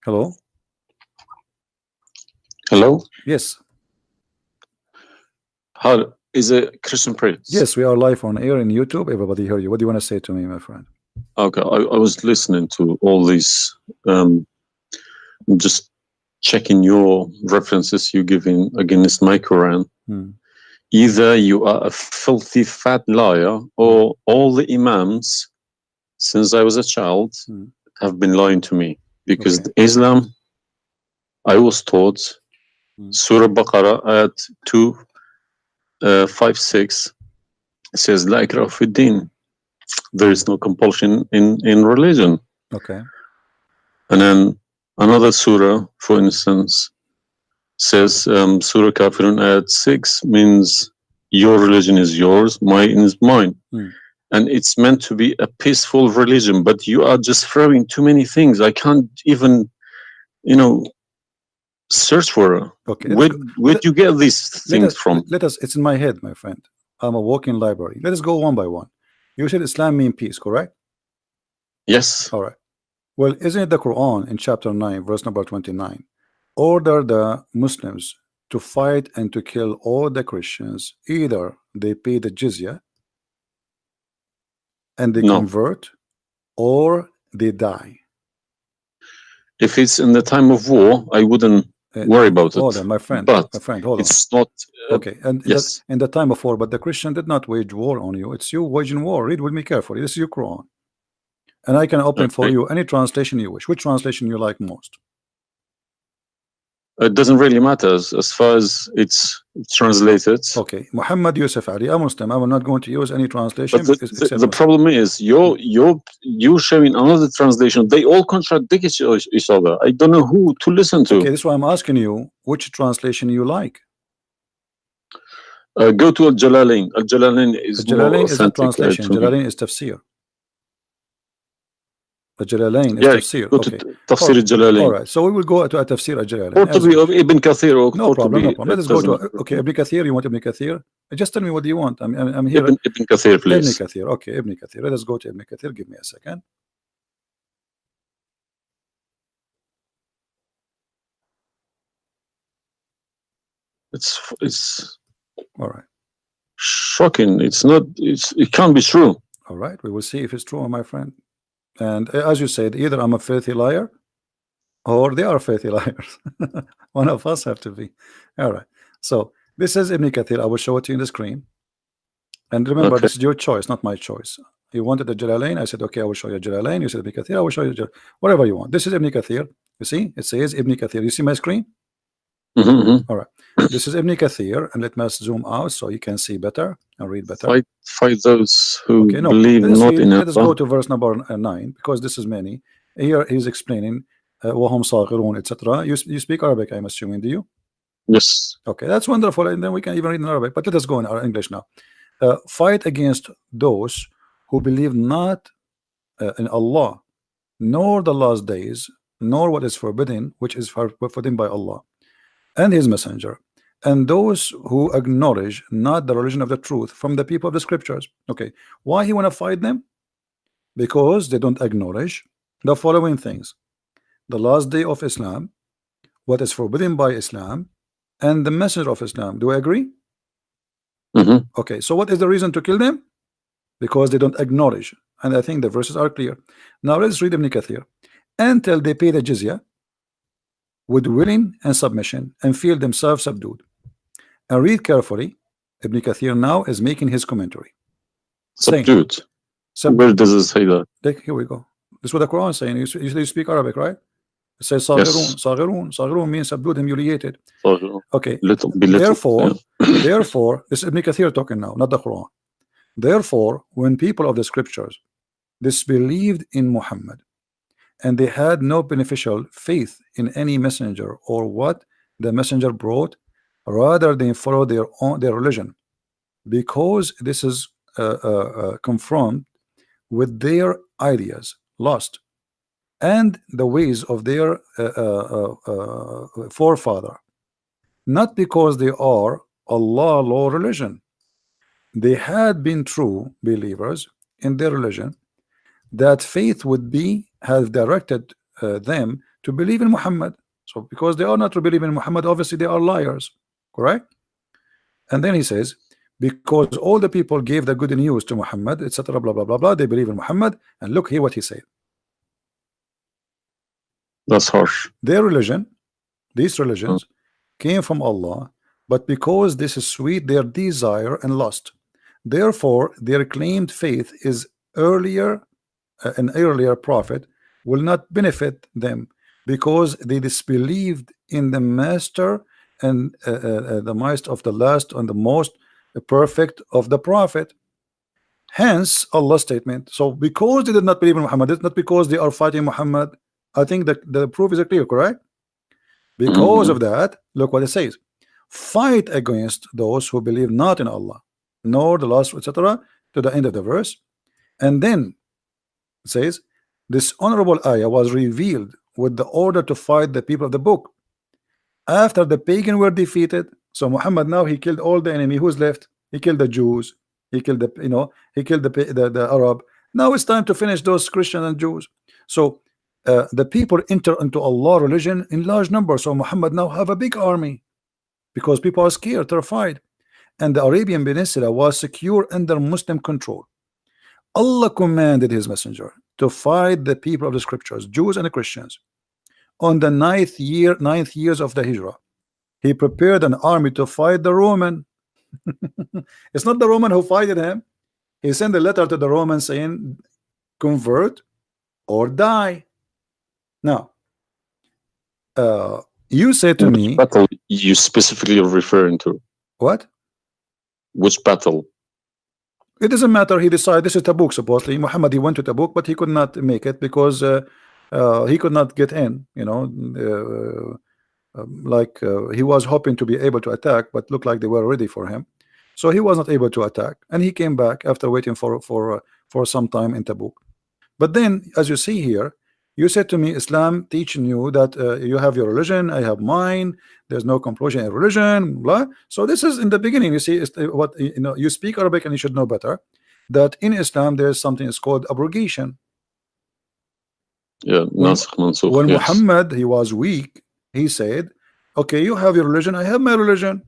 Hello? Hello? Yes. How is a Christian priest? Yes, we are live on air in YouTube. Everybody hear you. What do you want to say to me, my friend? Okay, I was listening to all these, just checking your references you giving against my Quran. Either you are a filthy fat liar, or all the imams since I was a child have been lying to me, because Islam, I was taught Surah Baqarah ayat 256 says La ikraha fi din. There is no compulsion in religion. Okay. And then another surah, for instance, says Surah Kafirun ayat 6 means your religion is yours, mine is mine. And it's meant to be a peaceful religion, but you are just throwing too many things. I can't even, search for it. Okay. Where'd you get these things from? It's in my head, my friend. I'm a walking library. Let us go one by one. You said Islam means peace, correct? Yes. All right. Well, isn't it the Quran in chapter 9, verse number 29, order the Muslims to fight and to kill all the Christians, either they pay the jizya and they convert, or they die? If it's in the time of war, I wouldn't worry about it. Hold on, my friend. But my friend, hold on. It's not. Okay, and yes. in the time of war, but the Christian did not wage war on you. It's you waging war. Read with me carefully. This is your Quran, and I can open for you any translation you wish. Which translation you like most? It doesn't really matter as far as it's translated. Okay, Muhammad Yusuf Ali, a Muslim. I will not going to use any translation. But the problem is you're showing another translation. They all contradict each other. I don't know who to listen to. Okay, this is why I'm asking you which translation you like. Go to Al-Jalalain. Al-Jalalain is more authentic. Is a translation. Jalalain is tafsir. Al-Jalalain is tafsir. Okay. Tafsir Al-Jalalain. All right, so we will go to a tafsir Al-Jalalain. Or to be Ibn Kathir. No problem. No problem. Let us go to Ibn Kathir. You want Ibn Kathir? Just tell me what do you want. I'm here. Ibn Kathir, please. Ibn Kathir. Okay, Ibn Kathir. Let us go to Ibn Kathir. Give me a second. It's all right. Shocking. It can't be true. All right, we will see if it's true, my friend. And as you said, either I'm a filthy liar or they are filthy liars. One of us have to be. All right, so this is Ibn Kathir. I will show it to you in the screen, and remember, this is your choice, not my choice. You wanted the Jalalain, I said okay, I will show you Jalalain. You said Ibn Kathir, I will show you whatever you want. This is Ibn Kathir. You see, it says Ibn Kathir. You see my screen? All right, this is Ibn Kathir, and let me zoom out so you can see better and read better. Fight those who believe not in Allah. Let us go to verse number 9, because this is many. Here he's explaining وَهُمْ صَاغِرُونَ, etc. You speak Arabic, I'm assuming, do you? Yes. Okay, that's wonderful, and then we can even read in Arabic, but let us go in our English now. Fight against those who believe not in Allah, nor the last days, nor what is forbidden, which is forbidden by Allah and his messenger, and those who acknowledge not the religion of the truth from the people of the scriptures. Okay, why he want to fight them? Because they don't acknowledge the following things: the last day of Islam, what is forbidden by Islam, and the messenger of Islam. Do I agree? Okay, so what is the reason to kill them? Because they don't acknowledge, and I think the verses are clear. Now let's read Ibn Kathir. Until they pay the jizya with willing and submission and feel themselves subdued. And read carefully. Ibn Kathir now is making his commentary. Subdued. Where does it say that? Here we go. This is what the Quran is saying. You speak Arabic, right? It says Saghirun. Saghirun. Saghirun means subdued, humiliated. Okay. Therefore, this is Ibn Kathir talking now, not the Quran. Therefore, when people of the scriptures disbelieved in Muhammad, and they had no beneficial faith in any messenger or what the messenger brought, rather than follow their religion, because this is confront with their ideas, lost, and the ways of their forefather, not because they are Allah law religion. They had been true believers in their religion, that faith would be have directed them to believe in Muhammad. So because they are not to believe in Muhammad, obviously they are liars, correct? And then he says, because all the people gave the good news to Muhammad, etc., blah blah blah blah, they believe in Muhammad. And look here what he said. That's harsh. Their religion, these religions, came from Allah, but because this is sweet, their desire and lust. Therefore, their claimed faith is earlier, an earlier prophet will not benefit them, because they disbelieved in the master and the might of the last and the most perfect of the prophet. Hence Allah's statement. So because they did not believe in Muhammad, it's not because they are fighting Muhammad. I think that the proof is clear, correct? Because of that, look what it says: fight against those who believe not in Allah nor the last, etc., to the end of the verse. And then it says this honorable ayah was revealed with the order to fight the people of the book after the pagan were defeated. So Muhammad now he killed all the enemy. Who's left? He killed the Jews, he killed the, you know, he killed the Arab. Now it's time to finish those Christians and Jews. So the people enter into Allah religion in large numbers. So Muhammad now have a big army because people are scared, terrified, and the Arabian Peninsula was secure under Muslim control. Allah commanded his messenger to fight the people of the scriptures, Jews and Christians. On the ninth years of the Hijrah, he prepared an army to fight the Roman. It's not the Roman who fighted him. He sent a letter to the Romans saying, convert or die. Now, you say to me, battle you specifically referring to? What? Which battle? It doesn't matter. He decided this is Tabuk. Supposedly, Muhammad, he went to Tabuk, but he could not make it because he could not get in. You know, he was hoping to be able to attack, but looked like they were ready for him, so he was not able to attack, and he came back after waiting for some time in Tabuk. But then, as you see here, you said to me, Islam teaching you that you have your religion, I have mine. There's no compulsion in religion, blah. So this is in the beginning. You see, what you know. You speak Arabic and you should know better that in Islam there is something is called abrogation. Yeah, when yes. Muhammad he was weak, he said, "Okay, you have your religion, I have my religion,"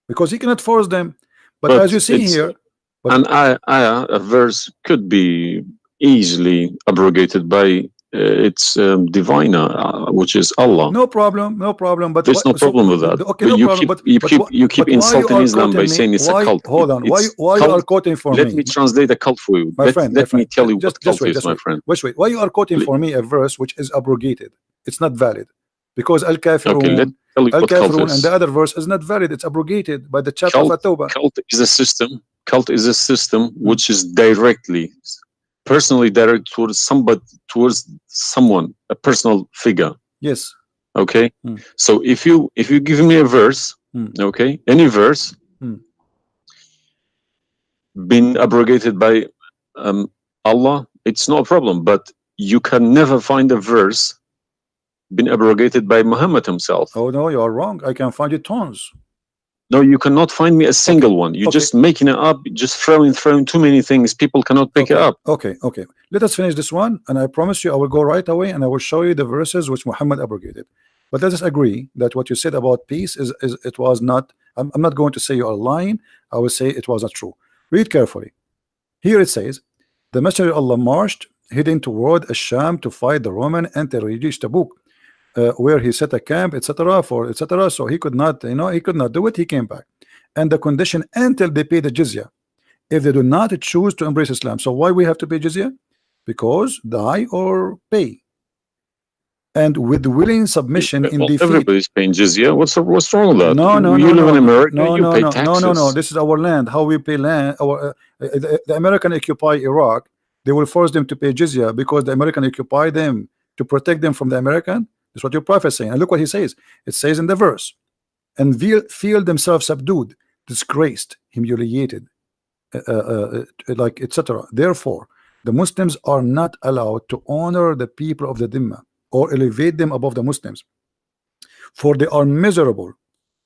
because he cannot force them. But as you see here, a verse could be easily abrogated by its diviner, which is Allah. No problem, no problem. But there's no problem with that. Okay, no problem. You keep insulting Islam by saying it's a cult. Hold on. Why you are quoting for me? Let me translate a cult for you. Let me tell you what cult is, my friend. Wait. Why you are quoting for me a verse which is abrogated? It's not valid because al-kafirun, okay, al-kafirun, and the other verse is not valid. It's abrogated by the chapter of At-Tawbah. Cult is a system. Cult is a system which is personally direct towards someone, a personal figure. Yes. Okay. So if you give me a verse, okay, any verse been abrogated by Allah, it's no problem. But you can never find a verse been abrogated by Muhammad himself. Oh no, you are wrong. I can find it tons. No, you cannot find me a single one. You're just making it up, just throwing too many things. People cannot pick it up. Okay. Let us finish this one, and I promise you I will go right away and I will show you the verses which Muhammad abrogated. But let us agree that what you said about peace is it was not. I'm not going to say you are lying. I will say it was not true. Read carefully. Here it says, the Messenger of Allah marched heading toward Asham to fight the Roman until he reached Tabuk, where he set a camp, etc. So he could not, he could not do it. He came back, and the condition until they pay the jizya, if they do not choose to embrace Islam. So why we have to pay jizya? Because die or pay. And with willing submission in defeat. Everybody's paying jizya. What's wrong with that? No. You live in America. You pay taxes. No. This is our land. How we pay land? The American occupy Iraq. They will force them to pay jizya because the American occupy them to protect them from the American. That's what your prophet is saying. And look what he says. It says in the verse, and feel themselves subdued, disgraced, humiliated, like etc. Therefore, the Muslims are not allowed to honor the people of the Dhimma or elevate them above the Muslims, for they are miserable,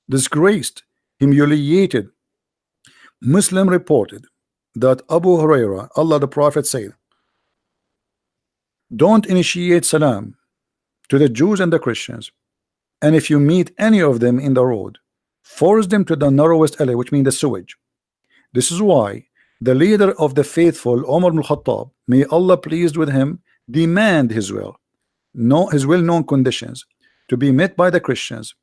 disgraced, humiliated. Muslim reported that Abu Huraira, Allah the Prophet said, don't initiate salam to the Jews and the Christians, and if you meet any of them in the road, force them to the narrowest alley, which means the sewage. This is why the leader of the faithful, Umar ibn Khattab, may Allah pleased with him, demand his well-known conditions to be met by the Christians.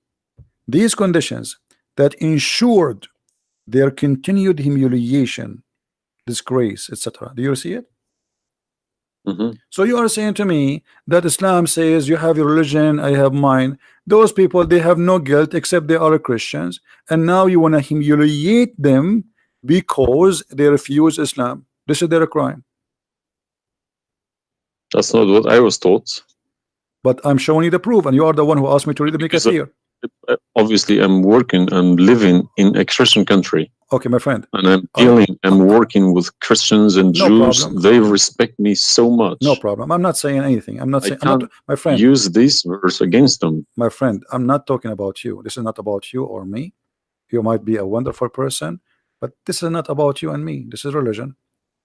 These conditions that ensured their continued humiliation, disgrace, etc. Do you see it? So you are saying to me that Islam says you have your religion, I have mine. Those people, they have no guilt except they are Christians, and now you want to humiliate them because they refuse Islam. This is their crime. That's not what I was taught. But I'm showing you the proof, and you are the one who asked me to read the Kathir. Obviously, I'm working and living in a Christian country. Okay, my friend. And I'm working with Christians and Jews. Problem. They respect me so much. No problem. I'm not saying anything. I'm not saying. I'm not, my friend. Use this verse against them. My friend, I'm not talking about you. This is not about you or me. You might be a wonderful person, but this is not about you and me. This is religion.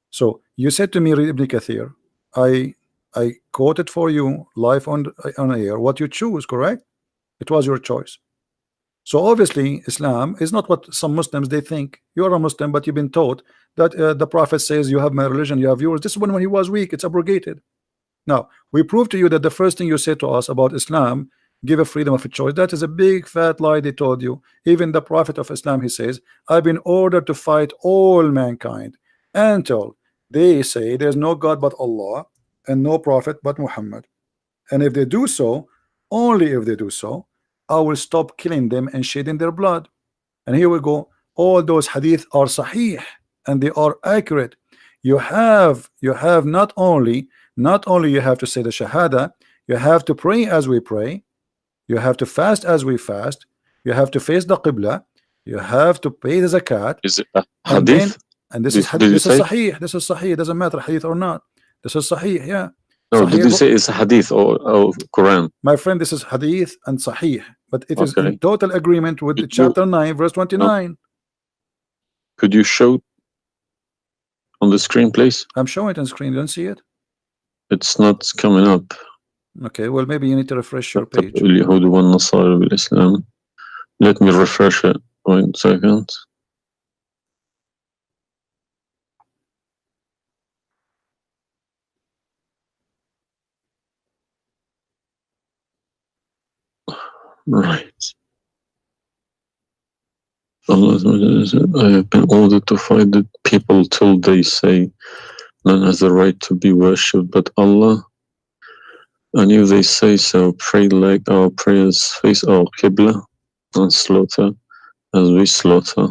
So you said to me, read Ibn Kathir. I quoted for you live on air what you choose, correct? It was your choice. So obviously Islam is not what some Muslims they think. You're a Muslim, but you've been taught that the Prophet says you have my religion, you have yours. This is when he was weak, it's abrogated. Now we prove to you that the first thing you said to us about Islam, give a freedom of a choice, that is a big fat lie they told you. Even the Prophet of Islam, he says, I've been ordered to fight all mankind until they say there's no God but Allah and no prophet but Muhammad, and if they do so, only if they do so, I will stop killing them and shedding their blood. And here we go. All those hadith are sahih and they are accurate. You have not only you have to say the shahada, you have to pray as we pray, you have to fast as we fast, you have to face the qibla, you have to pay the zakat. Is it a hadith? And this is hadith. This is sahih. This is sahih. It doesn't matter hadith or not. This is sahih. Yeah. No, did you say it's a hadith or Quran? My friend, this is hadith and sahih, but it is in total agreement with chapter 9 verse 29. No. Could you show on the screen, please? I'm showing it on screen. You don't see it? It's not coming up. Okay, well maybe you need to refresh your page. Let me refresh it. 1 second. Right. I have been ordered to fight the people till they say none has the right to be worshipped but Allah, and if they say so, pray like our prayers, face our qibla, and slaughter as we slaughter,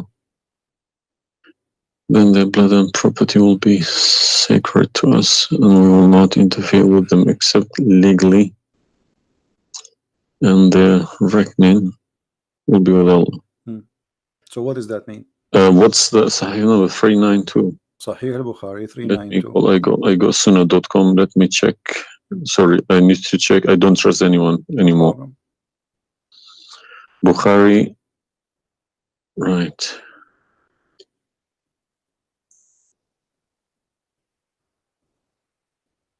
then their blood and property will be sacred to us, and we will not interfere with them except legally, and their reckoning will be with Allah. So what does that mean? What's the Sahih number? 392. Sahih al-Bukhari 392. I go sunnah.com. Let me check. Sorry, I need to check. I don't trust anyone anymore. No Bukhari. Right.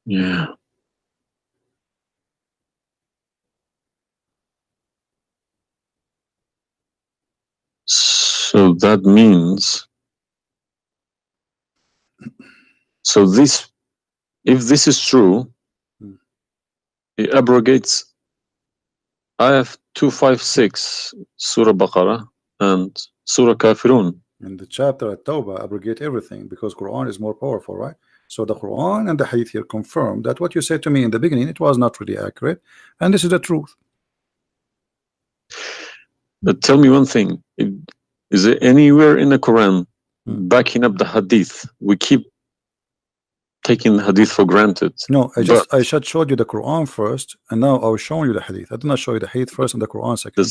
Yeah. So that means, so this, if this is true, it abrogates ayah 256 Surah Baqarah and Surah Kafirun. And the chapter at Tawbah abrogate everything because Quran is more powerful, right? So the Quran and the Hadith here confirm that what you said to me in the beginning, it was not really accurate, and this is the truth. But tell me one thing. Is there anywhere in the Quran backing up the Hadith? We keep taking the Hadith for granted. No, I just showed you the Quran first, and now I was showing you the Hadith. I did not show you the Hadith first and the Quran second.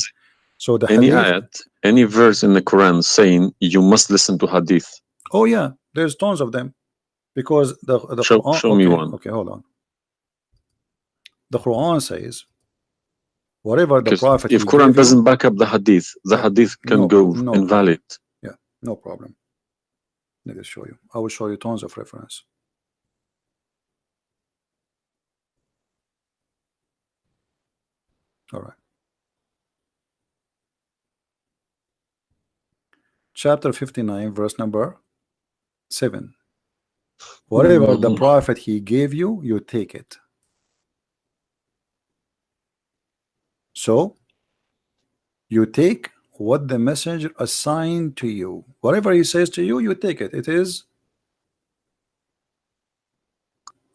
So the any Hadith, ayat, any verse in the Quran saying you must listen to Hadith? Oh yeah, there's tons of them, because the Quran. Show me one. Okay, hold on. The Quran says, whatever the Prophet. If Quran doesn't back up the Hadith can go invalid. Yeah, no problem. Let me show you. I will show you tons of reference. All right. Chapter 59, verse number 7. Whatever the prophet he gave you, you take it. So you take what the messenger assigned to you. Whatever he says to you, you take it. It is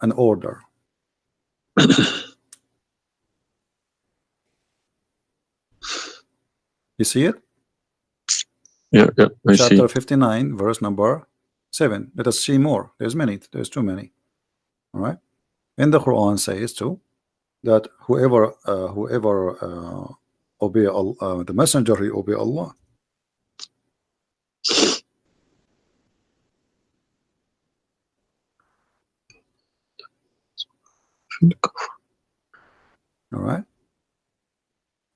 an order. You see it? Yeah, I see. Chapter 59, verse number 7. Let us see more. There's too many. All right. And the Quran says too that whoever obey the messenger, he obey Allah. All right.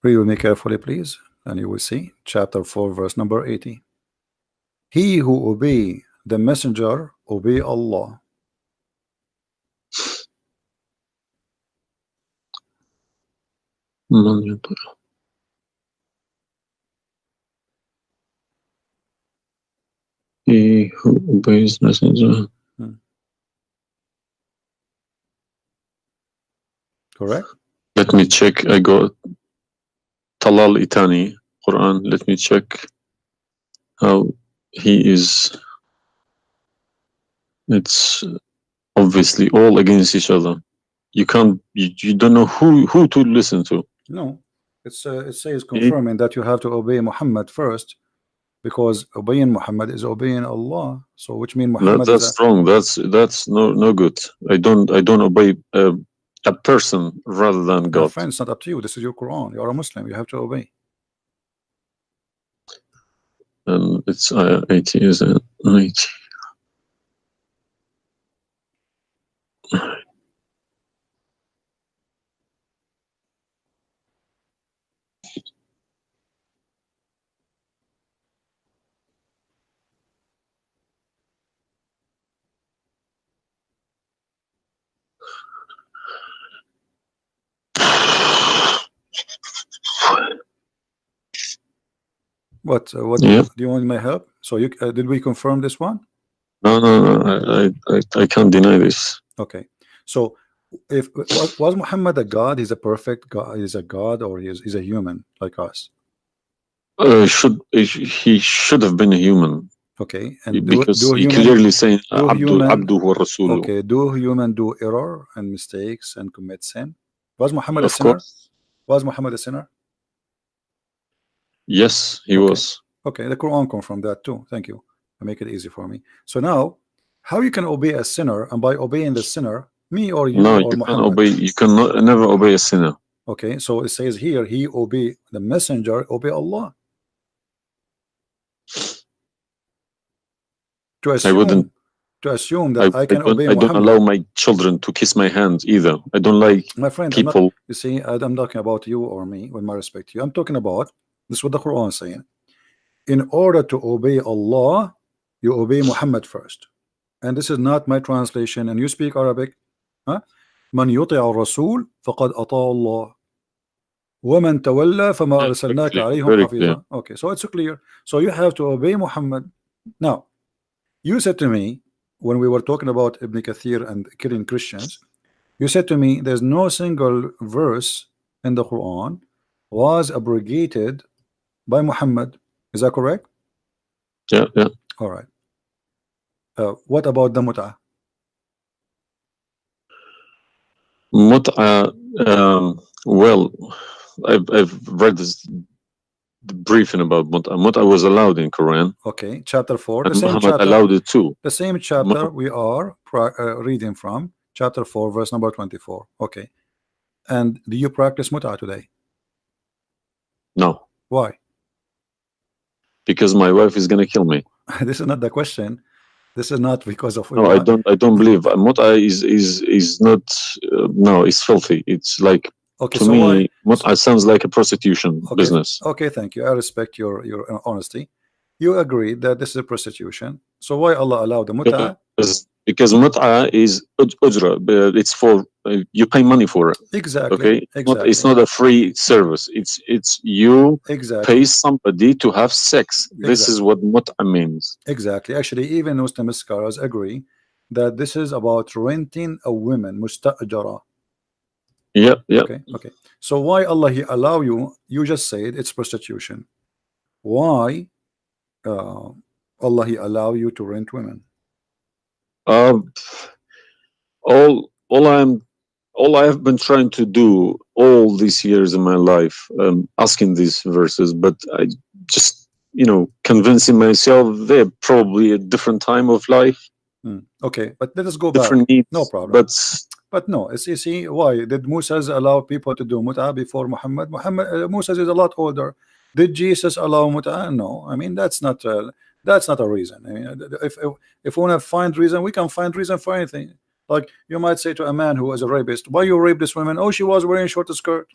Read with me carefully, please, and you will see chapter 4, verse number 80. He who obey the messenger obey Allah. He who obeys messenger. Correct. Let me check. I got Talal Itani Quran. Let me check how he is. It's obviously all against each other. You can't. You don't know who to listen to. No, it says confirming that you have to obey Muhammad first, because obeying Muhammad is obeying Allah. So which means Muhammad that's wrong. That's no good. I don't obey a person rather than God. My friend, it's not up to you. This is your Quran. You are a Muslim. You have to obey. And it's 80, is it? 80. What Yeah. do you want my help? So you did we confirm this one? No. I can't deny this. Okay. So if was Muhammad a god? He's a perfect god. He's a god, or he's a human like us? He should have been a human. Okay. And because he clearly saying Abdu wa Rasuluh. Okay. Do human do error and mistakes and commit sin? Was Muhammad a sinner? Course. Was Muhammad a sinner? Yes, he was. Okay, the Quran confirmed that too. Thank you. I make it easy for me. So now, how you can obey a sinner, and by obeying the sinner, me or you or Muhammad? Can't obey. You cannot never obey a sinner. Okay, so it says here, he obey the messenger, obey Allah. To assume that I can obey Muhammad. I don't allow my children to kiss my hand either. I don't like my friend, people. You see, I'm talking about you or me, with my respect to you. I'm talking about this is what the Quran is saying. In order to obey Allah, you obey Muhammad first. And this is not my translation. And you speak Arabic. من يطع الرسول فقد أطاع الله ومن تولى فما أرسلناك عليهم حفيظا. Okay, so it's clear. So you have to obey Muhammad. Now, you said to me when we were talking about Ibn Kathir and killing Christians, you said to me there's no single verse in the Quran was abrogated by Muhammad. Is that correct? Yeah. All right. What about the mut'ah? Mut'ah, well, I've read this briefing about mut'ah. Mut'ah was allowed in Quran. Okay, chapter 4. And Muhammad allowed it too. The same chapter we are reading from, chapter 4, verse number 24. Okay. And do you practice mut'ah today? No. Why? Because my wife is going to kill me. This is not the question. This is not because of. No, I don't believe mut'ah is not. No, it's filthy. It's like, to me, mut'ah sounds like a prostitution business. Okay, thank you. I respect your honesty. You agree that this is a prostitution. So why Allah allowed the mut'ah? Because mut'ah is ujra. It's for you pay money for it. Exactly. Okay, Exactly. it's not a free service. It's you Exactly. pay somebody to have sex. This Exactly. is what mut'a means. Exactly. Actually, even Muslim scholars agree that this is about renting a woman, musta'jara. Yeah, yeah. Okay. Okay. So why Allah He allow you? You just said it's prostitution. Why Allah He allow you to rent women? Um, all I have been trying to do all these years in my life, asking these verses, but I just, convincing myself they're probably a different time of life, Okay, but let us go back. different needs. No problem. But no, it's you see why did Moses allow people to do mut'a before Muhammad? Moses is a lot older. Did Jesus allow mut'a? No, I mean that's not a reason. I mean, if we want to find reason, we can find reason for anything. Like you might say to a man who was a rapist, why you rape this woman? Oh, she was wearing a short skirt.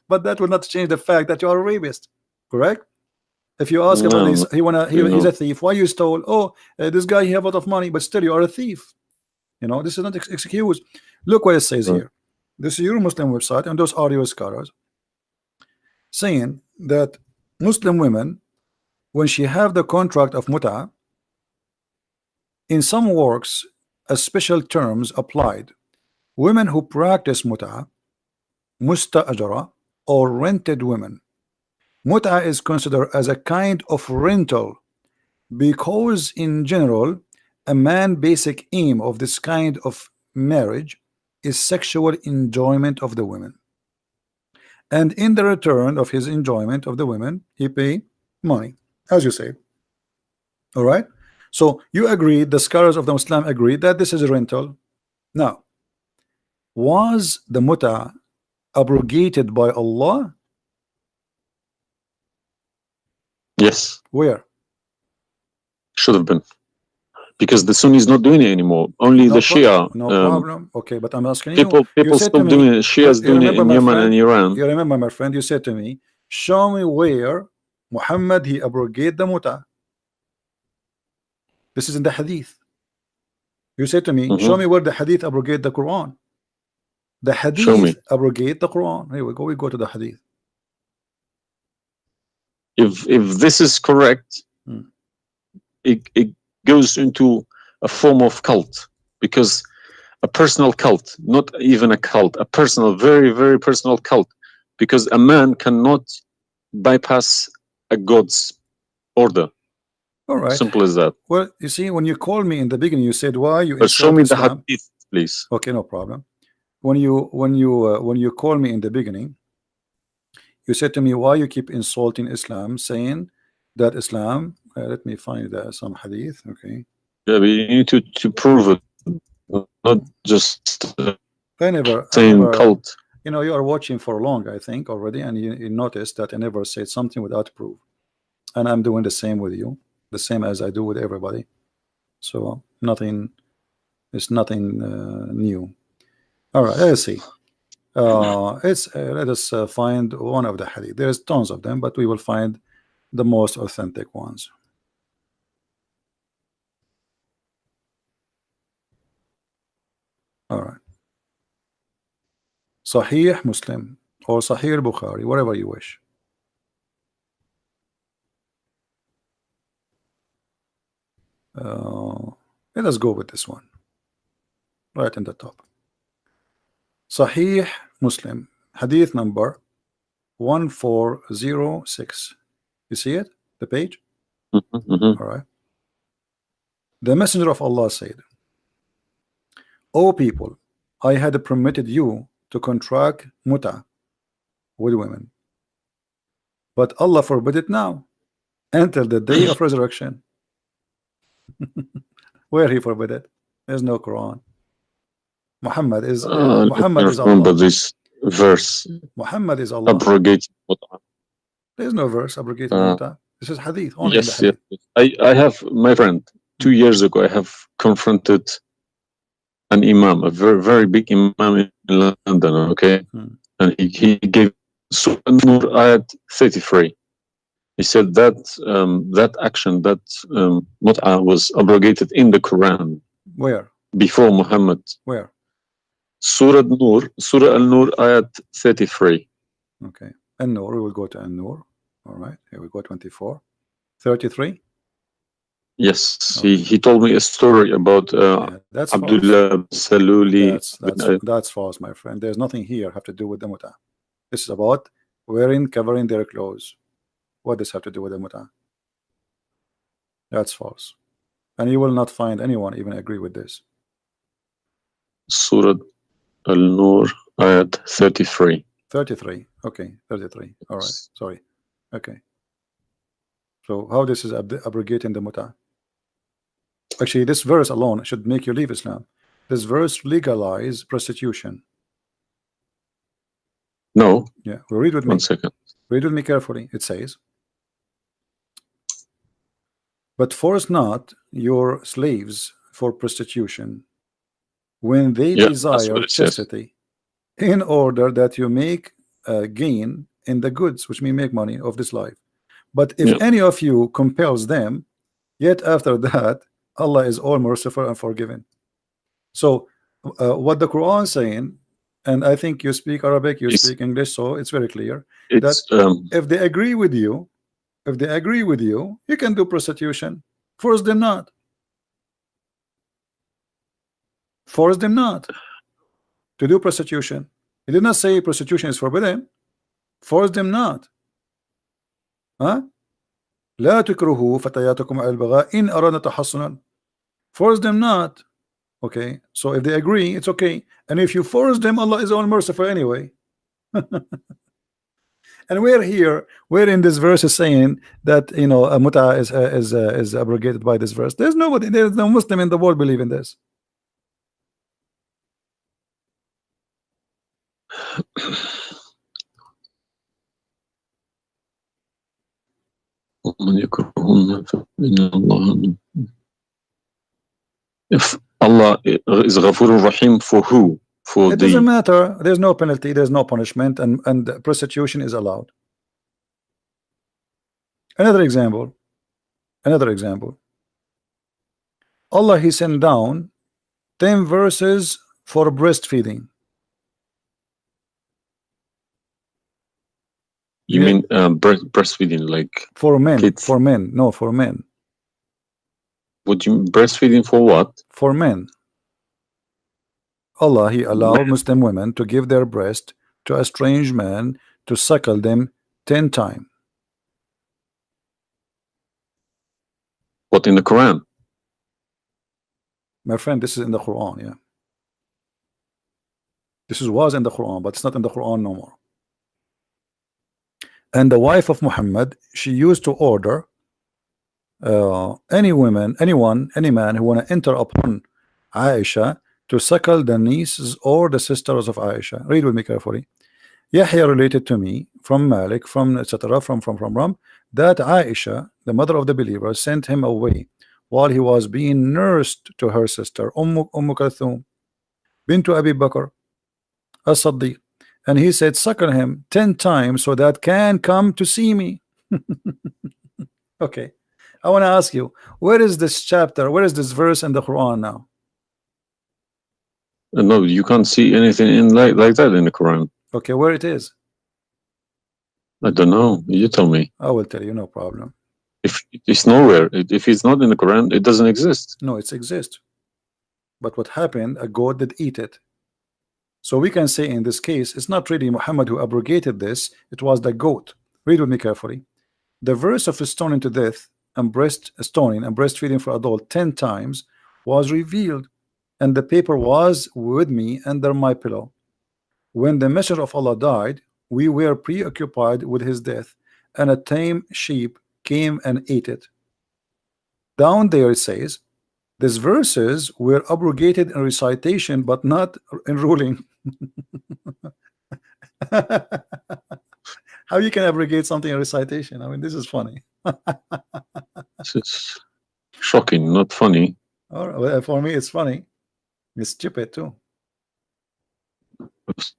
But that will not change the fact that you are a rapist, correct? If you ask about this, he's a thief. Why you stole? Oh, this guy he have a lot of money, but still you are a thief. This is not excuse. Look what it says here. This is your Muslim website, and those are your scholars saying that Muslim women, when she have the contract of mut'a, in some works, a special terms applied. Women who practice mut'a, musta'jara, or rented women. Mut'a is considered as a kind of rental because in general a man's basic aim of this kind of marriage is sexual enjoyment of the women, and in the return of his enjoyment of the women he pay money, as you say. All right, so you agree, the scholars of the Muslim agree that this is a rental. Now, was the mut'a abrogated by Allah? Yes. Where? Should have been, because the Sunni is not doing it anymore. Only the Shia. No problem. Okay, but I'm asking people still doing it. Shia's doing it in Yemen and Iran. You remember, my friend, you said to me, show me where Muhammad he abrogated the mut'a. This is in the hadith. You said to me, show me where the hadith abrogate the Quran. The hadith abrogate the Quran. Here we go. We go to the hadith. If this is correct, it goes into a form of cult, because a personal cult, not even a cult, a personal, very, very personal cult, because a man cannot bypass a God's order. All right. Simple as that. Well, you see, when you called me in the beginning, you said why you. But show me the Islam. hadith, please. Okay, no problem. When you called me in the beginning, you said to me why you keep insulting Islam, saying that Islam. Let me find some hadith. Okay. Yeah, but you need to prove it, not just saying cult. You are watching for long, I think, already, and you noticed that I never said something without proof, and I'm doing the same with you, the same as I do with everybody. So it's nothing new. All right, let's see. Let us find one of the hadith. There's tons of them, but we will find the most authentic ones. All right. Sahih Muslim or Sahih Bukhari, whatever you wish. Let us go with this one right in the top. Sahih Muslim, hadith number 1406. You see it, the page? All right. The Messenger of Allah said, O people, I had permitted you to contract mut'a with women, but Allah forbid it now until the day of resurrection. Where he forbid it? There's no Quran. Muhammad is Allah. This verse. Muhammad is Allah. Abrogated. There's no verse abrogated mut'a. This is hadith. Only yes, hadith. yes. I have, my friend, 2 years ago, I have confronted an imam, a very, very big imam in London, okay? And he gave Surah Ayat 33. He said that that action, that mut'a was abrogated in the Quran. Where? Before Muhammad. Where? Surah Nur, Surah Al-Nur, ayat 33. Okay. An-Nur, we will go to An-Nur. All right. Here we go, 24. 33? Yes, Okay. he told me a story about Yeah, that's false. Abdullah Saluli. That's false, my friend. There's nothing here have to do with the muta. This is about covering their clothes. What does have to do with the muta? That's false. And you will not find anyone even agree with this. Surah Al-Nur, ayat 33. 33. Okay, 33. All right. Sorry. Okay. So how this is abrogating the muta? Actually, this verse alone should make you leave Islam. This verse legalize prostitution. No. Yeah. Well, read with me. 1 second. Read with me carefully. It says, but force not your slaves for prostitution when they desire chastity, in order that you make gain in the goods, which mean make money of this life. But if any of you compels them, yet after that Allah is all merciful and forgiving. So what the Quran is saying, and I think you speak Arabic, you speak English, so it's very clear that if they agree with you, you can do prostitution. Force them not. Force them not to do prostitution. He did not say prostitution is forbidden. Force them not. Huh? لا تكرهوا فتياتكم على البغاء إن أردنا تحصنا. Force them not. Okay, so if they agree, it's okay. And if you force them, Allah is all merciful anyway. And we're in this verse is saying that, you know, a muta is abrogated by this verse. There's no Muslim in the world believe in this. If Allah is Ghafurur Rahim for who? For it doesn't matter. There's no penalty, there's no punishment, and prostitution is allowed. Another example. Allah, He sent down 10 verses for breastfeeding. You mean breastfeeding, like for men? Kids. For men, no, for men. Would you breastfeeding for what? For men. Allah, He allowed Muslim women to give their breast to a strange man to suckle them 10 times. What, in the Quran? My friend, this is in the Quran, yeah. This was in the Quran, but it's not in the Quran no more. And the wife of Muhammad, she used to order any man who want to enter upon Aisha to suckle the nieces or the sisters of Aisha. Read with me carefully. Yahya related to me from Malik, from etc. from that Aisha, the mother of the believer, sent him away while he was being nursed to her sister Kulthum bintu Abi Bakr as-Siddiq, and he said, suckle him 10 times so that can come to see me. Okay, I want to ask you, where is this chapter, where is this verse in the Quran now? No, you can't see anything in like that in the Quran. Okay, where it is? I don't know. You tell me. I will tell you, no problem. If it's nowhere, if it's not in the Quran, it doesn't exist. No, it exists. But what happened? A goat did eat it. So we can say in this case, it's not really Muhammad who abrogated this. It was the goat. Read with me carefully. The verse of stoning to death and stoning and breastfeeding for adult 10 times was revealed, and the paper was with me under my pillow. When the messenger of Allah died, we were preoccupied with his death, and a tame sheep came and ate it. Down there it says, these verses were abrogated in recitation, but not in ruling. How you can abrogate something in recitation? I mean, this is funny. This is shocking, not funny. All right, for me, it's funny. It's stupid too.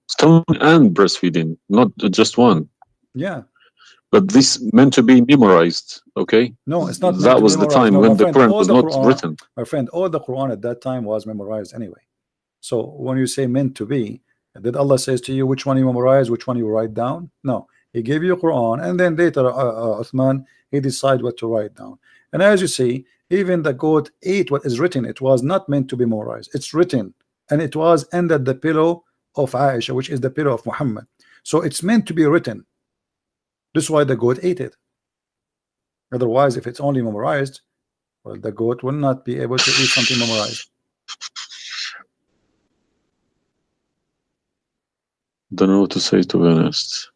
Stoning and breastfeeding, not just one. Yeah. But this meant to be memorized, okay? No, it's not. That was the time when the Quran was not written. My friend, all the Quran at that time was memorized anyway. So when you say meant to be, did Allah says to you which one you memorize, which one you write down? No, He gave you Quran, and then later Uthman, he decide what to write down. And as you see, even the goat ate what is written. It was not meant to be memorized. It's written, and it was under the pillow of Aisha, which is the pillow of Muhammad. So it's meant to be written. This is why the goat ate it. Otherwise, if it's only memorized, well, the goat will not be able to eat something memorized. Don't know what to say, to be honest.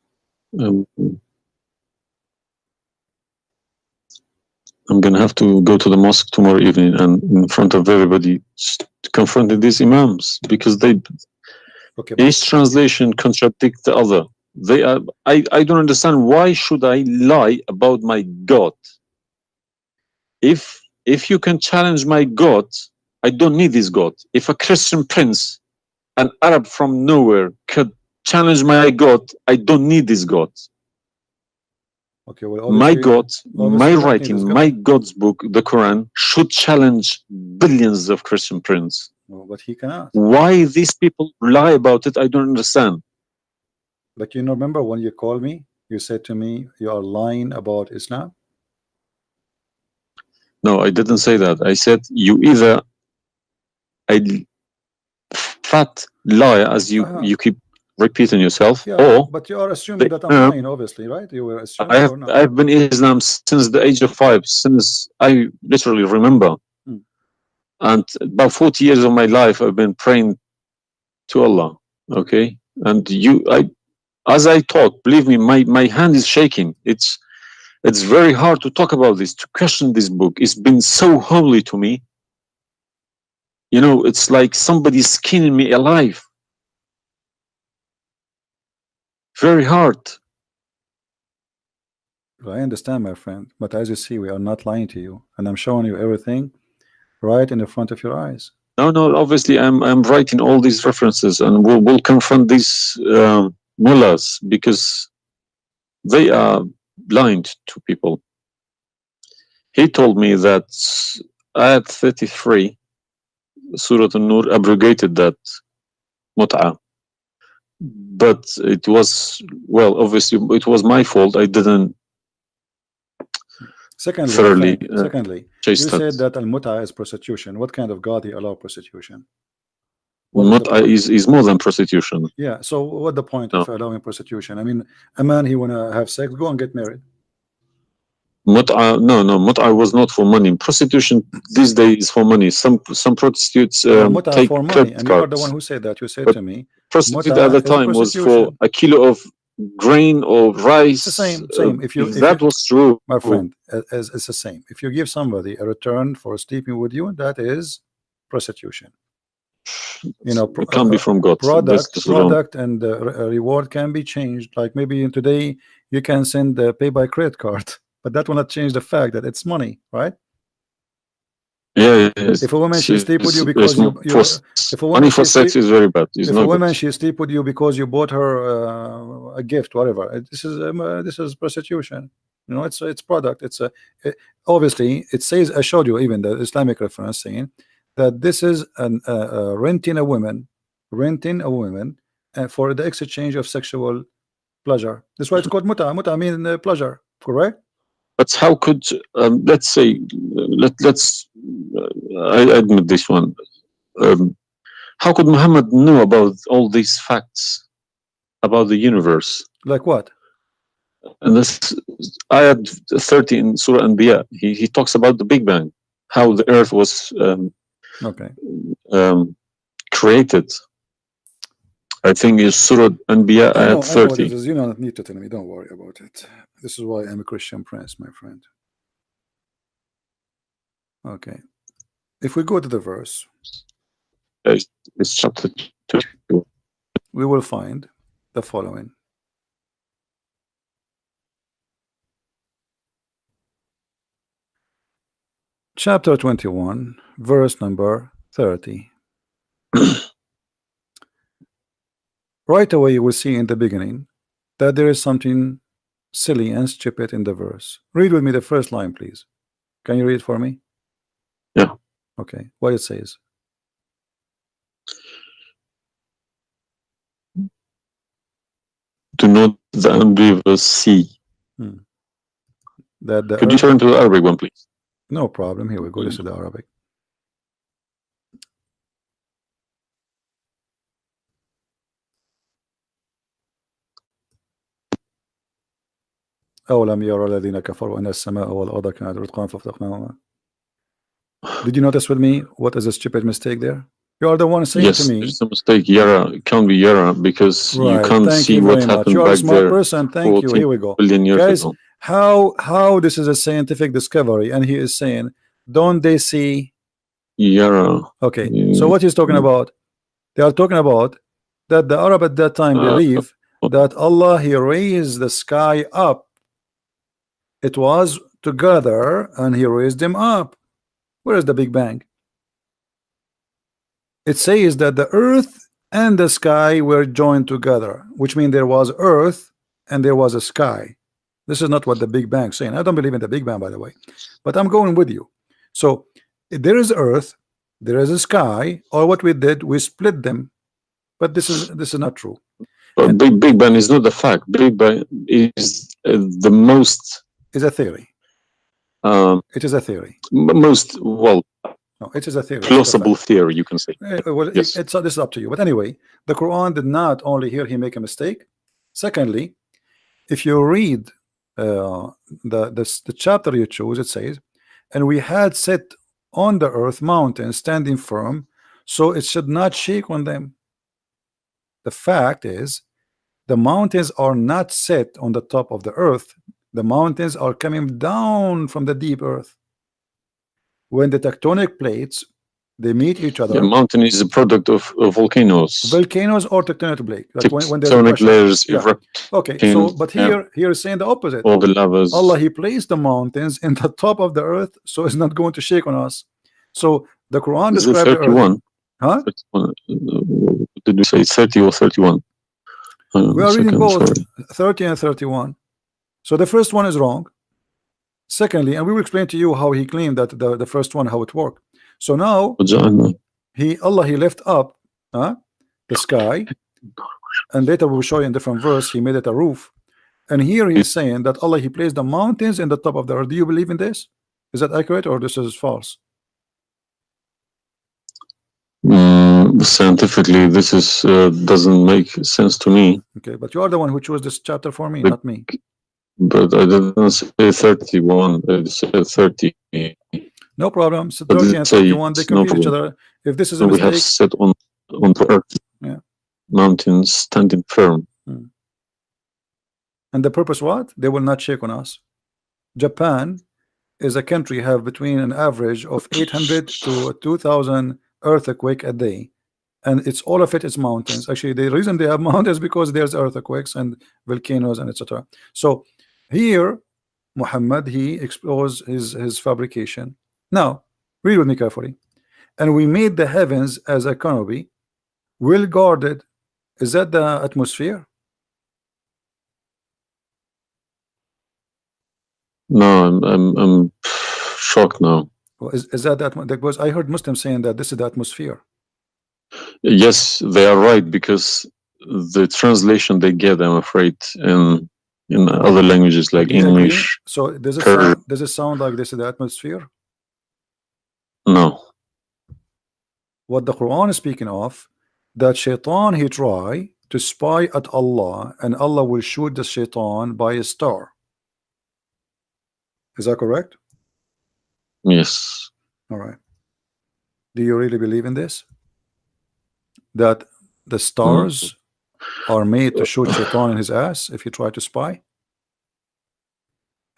I'm gonna have to go to the mosque tomorrow evening and in front of everybody confront these imams, because they each translation contradicts the other. They are. I don't understand, why should I lie about my God? If you can challenge my God, I don't need this God. If a Christian prince, an Arab from nowhere, could challenge my God, I don't need this God. Okay, well, my God, my writing, my God's book, the Quran, should challenge billions of Christian princes. Well, but he cannot. Why these people lie about it, I don't understand. Like, you know, remember when you called me, you said to me, you are lying about Islam? No, I didn't say that. I said you either a fat liar, as you keep repeating yourself, or but you are assuming that I'm lying, obviously, right? You were assuming. I've been Islam since the age of 5, since I literally remember. And about 40 years of my life, I've been praying to Allah. Okay, and as I talk, believe me, my hand is shaking. It's very hard to talk about this, to question this book. It's been so holy to me. You know, it's like somebody's skinning me alive. Very hard. I understand, my friend, but as you see, we are not lying to you, and I'm showing you everything right in the front of your eyes. No, obviously I'm writing all these references, and we'll confront these mullahs, because they are blind to people. He told me that Ayat 33, Surah An-Nur, abrogated that mut'ah. But it was, well, obviously it was my fault. I didn't Secondly, you said that al-mut'ah is prostitution. What kind of God he allow prostitution? Mut'ah is more than prostitution. Yeah, so what the point of allowing prostitution? I mean, a man, he wanna have sex, go and get married. Mut'ah, no, mut'ah was not for money. Prostitution these days is for money. Some prostitutes take for money, and you are the one who said that. You said to me, prostitute at the time was for a kilo of grain or rice. It's the same. If that was true, my friend, it's the same. If you give somebody a return for sleeping with you, that is prostitution. You know, it can be from God. Product and reward can be changed. Like maybe today you can send pay by credit card, but that will not change the fact that it's money, right? Yeah. If a woman she sleep with you because if a woman for sex is very bad. If a woman she sleep with you because you bought her a gift, whatever, this is prostitution. You know, it's product. Obviously it says, I showed you even the Islamic reference saying that this is renting a woman for the exchange of sexual pleasure. That's why it's called mut'ah. Mut'ah means pleasure, correct? But how could let's say let's I admit this one. How could Muhammad know about all these facts about the universe? Like what? And this ayat 30 in Surah Anbiya, he talks about the Big Bang, how the earth was created. I think it's Surah Anbiya ayat 30. You don't need to tell me, don't worry about it. This is why I'm a Christian prince, my friend. Okay. If we go to the verse, it's chapter 2. We will find the following. Chapter 21, verse number 30. Right away you will see in the beginning that there is something silly and stupid in the verse. Read with me the first line, please. Can you read it for me? Yeah. Okay. What it says? to know the unbelievers see. That the Could you turn to the Arabic one, please? No problem. Here we go. This is the Arabic. أولم يرى الذين كفروا أن السماء والأرض كانت رتقا ففتقناهما. Did you notice with me what is a stupid mistake there? You are the one saying Yes, to me. there's a mistake. Yara, it can't be Yara because you can't see what happened You are a back smart there person. Thank you. Here we go. billion years Guys, ago. how this is a scientific discovery, and he is saying, don't they see? Yara. Okay, so what he's talking about? They are talking about that the Arab at that time believe that Allah, he raised the sky up. It was together and he raised them up. Where is the Big Bang? It says that the earth and the sky were joined together, which means there was earth and there was a sky. This is not what the Big Bang is saying. I don't believe in the Big Bang, by the way, but I'm going with you. So there is earth, there is a sky, or what we did, we split them. But this is not true. But Big Bang is not the fact. Big Bang is the most. Is a theory. It is a theory. Most no, it is a theory. Plausible theory, you can say. Well, yes. This is up to you. But anyway, the Quran did not only here he make a mistake. Secondly, if you read the chapter you choose, it says, and we had set on the earth mountains standing firm, so it should not shake on them. The fact is, the mountains are not set on the top of the earth. The mountains are coming down from the deep earth. When the tectonic plates they meet each other. The mountain is a product of volcanoes. Volcanoes or tectonic plate. Like when there's tectonic layers erupt. Okay, so but here is saying the opposite. All the lavas. Allah, he placed the mountains in the top of the earth, so it's not going to shake on us. So the Quran describes the earth. Huh? 31. Did we say 30 or 31? We are reading both 30 and 31. So the first one is wrong. Secondly, and we will explain to you how he claimed that the first one, how it worked. So now Allah he left up the sky, and later we will show you in different verse he made it a roof. And here he is saying that Allah he placed the mountains in the top of the earth. Do you believe in this? Is that accurate or this is false? Scientifically, this is doesn't make sense to me. Okay, but you are the one who chose this chapter for me, not me. But I didn't say 31. I said 30. No problem. So 30 and 31 they complete each other. If this is a mistake, we have set on the earth, mountains standing firm. And the purpose what? They will not shake on us. Japan is a country have between an average of 800 to 2,000 earthquake a day, and it's all of it is mountains. Actually, the reason they have mountains because there's earthquakes and volcanoes and etc. So here Muhammad he exposed his fabrication. Now read with me carefully. And we made the heavens as a canopy, well guarded. Is that the atmosphere? No, I'm shocked now. Well, is that because I heard Muslims saying that this is the atmosphere? Yes, they are right, because the translation they get, I'm afraid, in other languages like English. So does it sound like this is the atmosphere? No. What the Quran is speaking of, that shaitan he try to spy at Allah, and Allah will shoot the shaitan by a star. Is that correct? Yes. All right. Do you really believe in this? That the stars are made to shoot shaitan in his ass if you try to spy?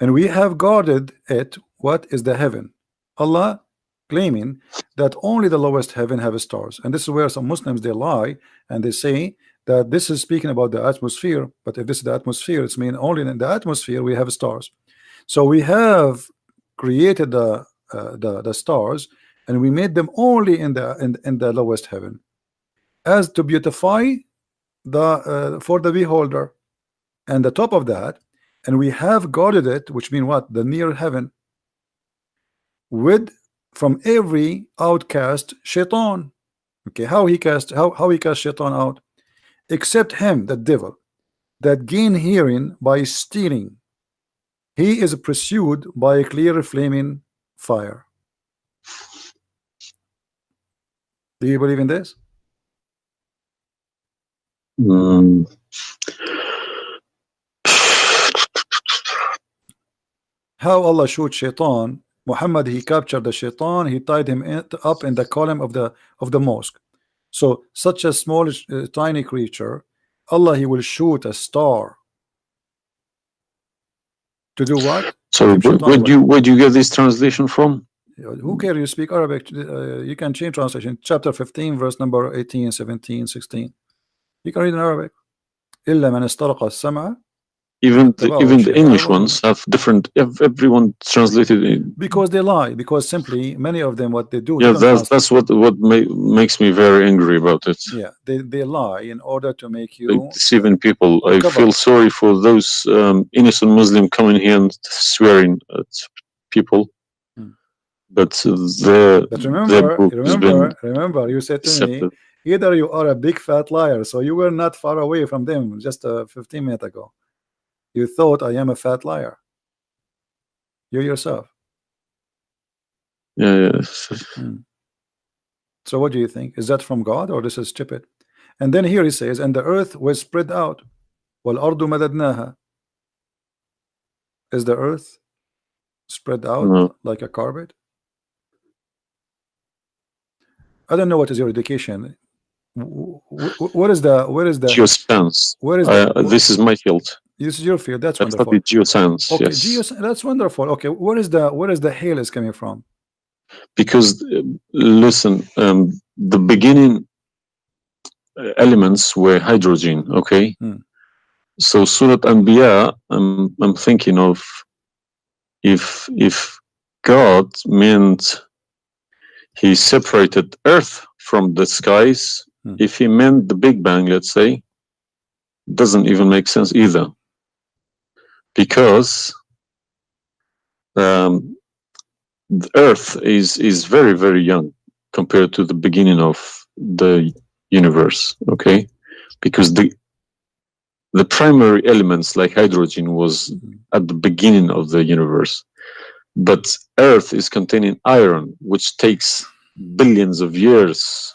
And we have guarded it. What is the heaven? Allah claiming that only the lowest heaven have stars, and this is where some Muslims they lie and they say that this is speaking about the atmosphere. But if this is the atmosphere, it's mean only in the atmosphere we have stars. So we have created the stars, and we made them only in the lowest heaven, as to beautify the for the beholder, and the top of that, and we have guarded it, which mean what? The near heaven, with from every outcast shaitan. Okay, how he cast shaitan out? Except him, the devil. that gain hearing by stealing. He is pursued by a clear flaming fire. Do you believe in this? How Allah shoot shaitan? Muhammad, he captured the shaitan, he tied him up in the column of the mosque. So such a small tiny creature, Allah, he will shoot a star to do what? So where do you get this translation from? Who cares? You speak Arabic, you can change translation. Chapter 15 verse number 18, 17, 16. You can read in Arabic. إلا من استرق السمع. Even the English ones have different. Everyone translated in, because they lie. Because simply many of them, what they do. Yeah, that's what makes me very angry about it. Yeah, they lie in order to make you. They're deceiving people. I feel sorry for those innocent Muslim coming here and swearing at people. But remember, you said to me, either you are a big fat liar. So you were not far away from them just 15 minutes ago. You thought I am a fat liar. You yourself. Yeah. So what do you think? Is that from God or this is stupid? And then here he says, and the earth was spread out. وَالْأَرْضُ مَدَدْنَاهَا. Is the earth spread out like a carpet? I don't know what is your education. Where is the geoscience? Where is this is my field. This is your field. That's I've wonderful. Geoscience. Okay, yes. That's wonderful. Okay, where is the hail is coming from? Because listen, the beginning elements were hydrogen. Okay. So Surat Anbiya, I'm thinking of if God meant he separated earth from the skies, if he meant the Big Bang, let's say, doesn't even make sense either. Because the earth is very, very young compared to the beginning of the universe, okay? Because the primary elements like hydrogen was at the beginning of the universe. But earth is containing iron, which takes billions of years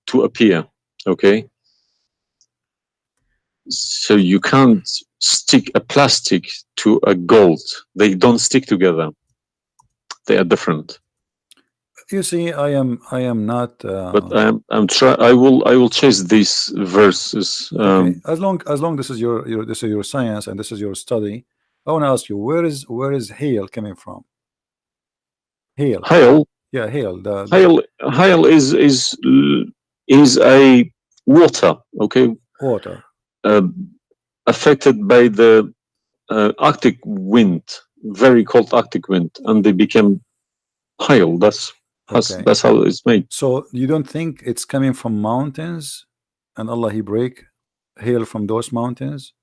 to appear, okay? So you can't stick a plastic to a gold. They don't stick together. They are different. You see, I am not. But I will chase these verses. Okay. As long this is your science and this is your study, I want to ask you, where is hail coming from? Hail. Yeah, hail. Hail is a water. Okay. Water. Affected by the Arctic wind, very cold Arctic wind, and they became hail. That's how it's made. So you don't think it's coming from mountains, and Allah he break hail from those mountains?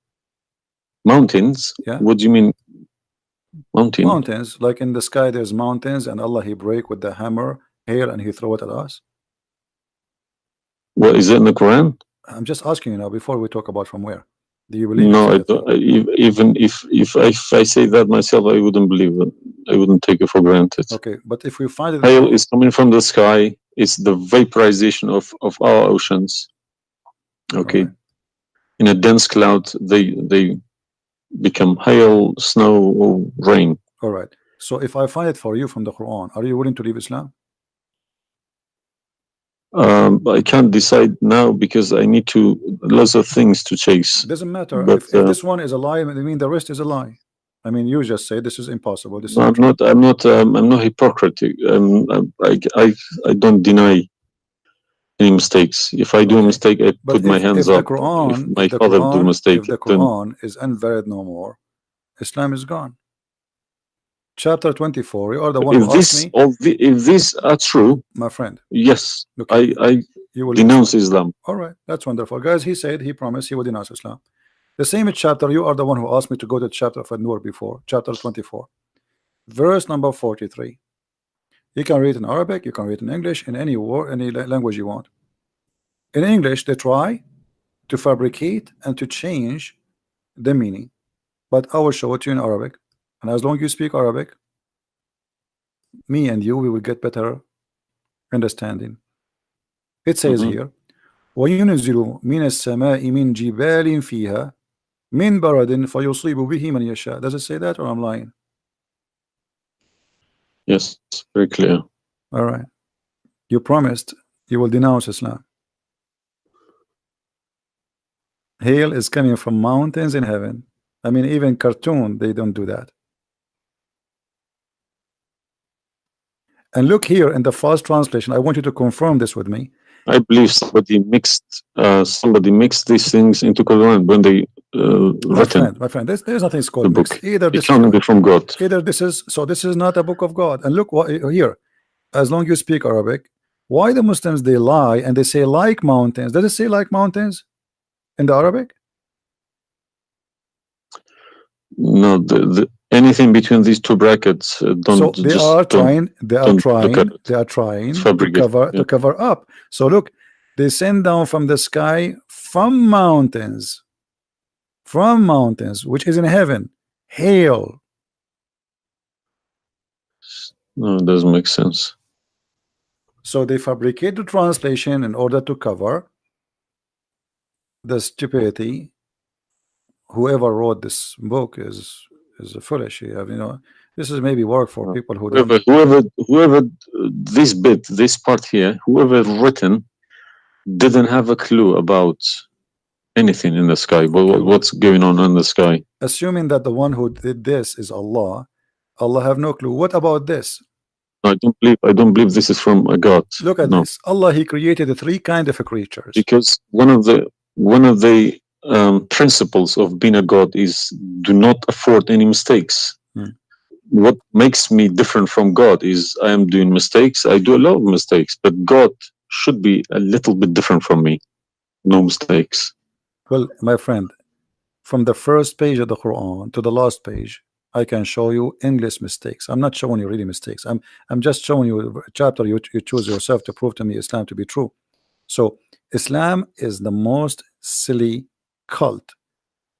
Mountains? Yeah. What do you mean? Mountains, like in the sky, there's mountains, and Allah he break with the hammer hail, and he throw it at us. Well, is it in the Quran? I'm just asking you now before we talk about from where. Do you believe? No, even if I say that myself, I wouldn't believe it. I wouldn't take it for granted. Okay, but if we find it, hail is coming from the sky. It's the vaporization of our oceans. Okay, right. In a dense cloud, they become hail, snow, or rain. All right. So if I find it for you from the Quran, are you willing to leave Islam? I can't decide now because I need lots of things to chase. It doesn't matter. But, if this one is a lie, I mean the rest is a lie. I mean, you just say this is impossible. This is I'm not hypocritic. I don't deny any mistakes. If I do a mistake, I put my hands up. If my father do a mistake, if the Quran is invalid no more, Islam is gone. Chapter 24. You are the one who asked me. If these are true, my friend. Yes, okay. I denounce Islam. All right, that's wonderful, guys. He said he promised he would denounce Islam. The same chapter. You are the one who asked me to go to the chapter of An-Nur before. Chapter 24, verse number 43. You can read in Arabic. You can read in English. In any word, any language you want. In English, they try to fabricate and to change the meaning. But I will show it to you in Arabic, and as long as you speak Arabic, me and you, we will get better understanding. It says here, وَيُنْزِلُ مِنَ السَّمَاءِ مِنْ جِبَالٍ فِيهَا مِنْ بَرَدٍ فَيُصِيبُ بِهِ مَنْ يَشَاءُ. Does it say that, or I'm lying? Yes, very clear. All right. You promised you will denounce Islam. Hail is coming from mountains in heaven. I mean, even cartoon, they don't do that. And look here in the first translation. I want you to confirm this with me. I believe somebody mixed these things into Quran when they written. My friend, there's nothing called book. mixed. Either this is from God. Either this is this is not a book of God. And look what here. As long as you speak Arabic, why the Muslims they lie and they say like mountains? Does it say like mountains in the Arabic? No, anything between these two brackets don't. So they are trying to cover up. So look, they send down from the sky from mountains, which is in heaven, hail. No, it doesn't make sense. So they fabricate the translation in order to cover the stupidity. Whoever wrote this book is foolish. You know, this is maybe work for people who whoever this part here, whoever written didn't have a clue about anything in the sky. What's going on in the sky? Assuming that the one who did this is Allah, Allah have no clue. What about this? I don't believe this is from a God. Look at this. Allah, He created the three kind of creatures. Because one of the principles of being a God is do not afford any mistakes. What makes me different from God is I am doing mistakes. I do a lot of mistakes, but God should be a little bit different from me. No mistakes. Well, my friend, from the first page of the Quran to the last page, I can show you endless mistakes. I'm not showing you really mistakes. I'm just showing you a chapter you choose yourself to prove to me Islam to be true. So Islam is the most silly cult,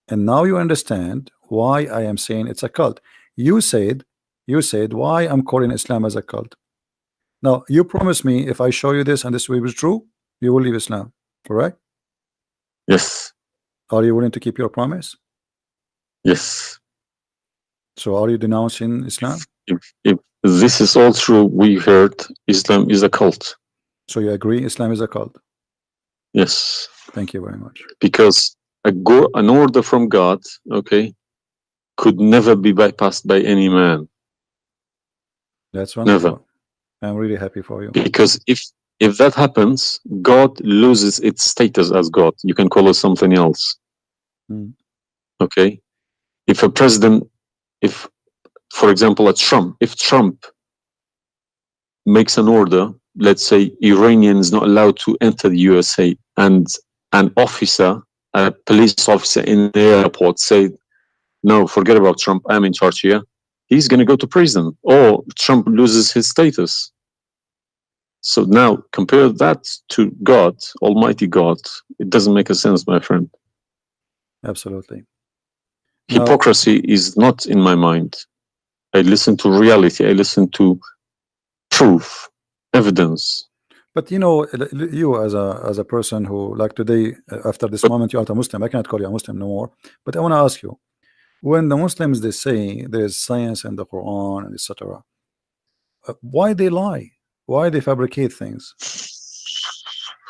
and now you understand why I am saying it's a cult. You said why I'm calling Islam as a cult. Now you promise me if I show you this and this will be true, you will leave Islam, correct? Yes. Are you willing to keep your promise? Yes. So are you denouncing Islam? If this is all true, we heard Islam is a cult. So you agree Islam is a cult? Yes. Thank you very much. Because an order from God, okay, could never be bypassed by any man. That's wonderful. Never. I'm really happy for you. Because if that happens, God loses its status as God. You can call it something else. Okay? If a president, for example, if Trump makes an order, let's say Iranian is not allowed to enter the USA, and an officer, a police officer in the airport say, no, forget about Trump, I'm in charge here, he's going to go to prison, or Trump loses his status. So now compare that to God, Almighty God. It doesn't make a sense, my friend. Absolutely. Hypocrisy is not in my mind. I listen to reality. I listen to proof, evidence. But you know, you as a person who, like today, after this moment, you are a Muslim. I cannot call you a Muslim no more. But I want to ask you, when the Muslims they say there is science in the Quran and etc., why they lie? Why they fabricate things?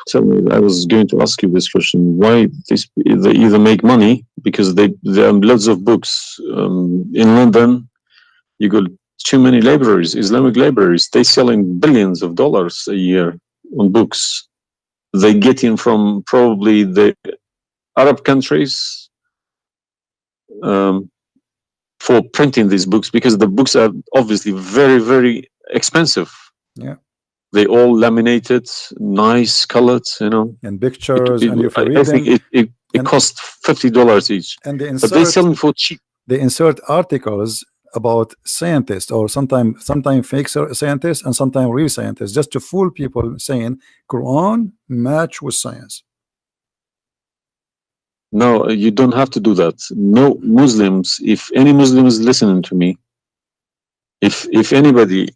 Tell me, I was going to ask you this question. Why they either make money because there are loads of books in London. You got too many libraries, Islamic libraries. They selling billions of dollars a year on books. They get in from probably the Arab countries for printing these books because the books are obviously very, very expensive. Yeah. They all laminated, nice colored, you know. And pictures, and if you're I think it costs $50 each. And they but they sell them for cheap. They insert articles about scientists, or sometimes fake scientists and sometimes real scientists, just to fool people, saying Quran match with science. No, you don't have to do that. No Muslims, if any Muslim is listening to me, if anybody,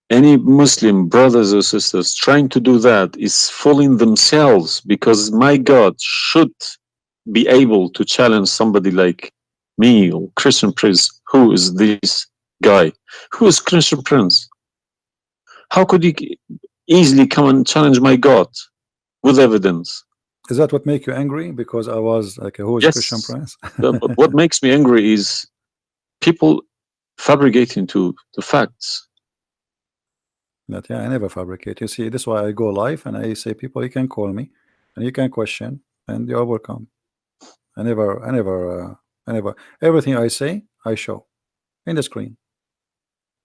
any Muslim brothers or sisters trying to do that is fooling themselves, because my God should be able to challenge somebody like me or Christian Prince. Who is this guy? Who is Christian Prince? How could he easily come and challenge my God with evidence? Is that what make you angry? Because I was like, who is Christian Yes. Prince? But what makes me angry is people fabricating to the facts. That, yeah, I never fabricate. You see, this is why I go live and I say, people, you can call me and you can question and you are welcome. I never, everything I say, I show in the screen.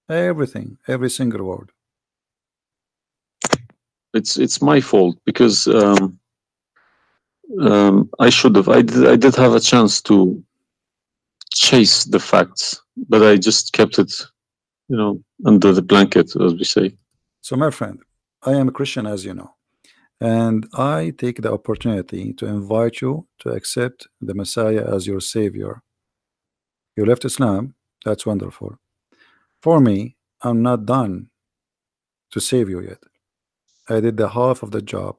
Everything, every single word. It's my fault, because I should have. I did have a chance to chase the facts, but I just kept it, under the blanket, as we say. So, my friend, I am a Christian, as you know, and I take the opportunity to invite you to accept the Messiah as your Savior. You left Islam, that's wonderful. For me, I'm not done to save you yet. I did the half of the job,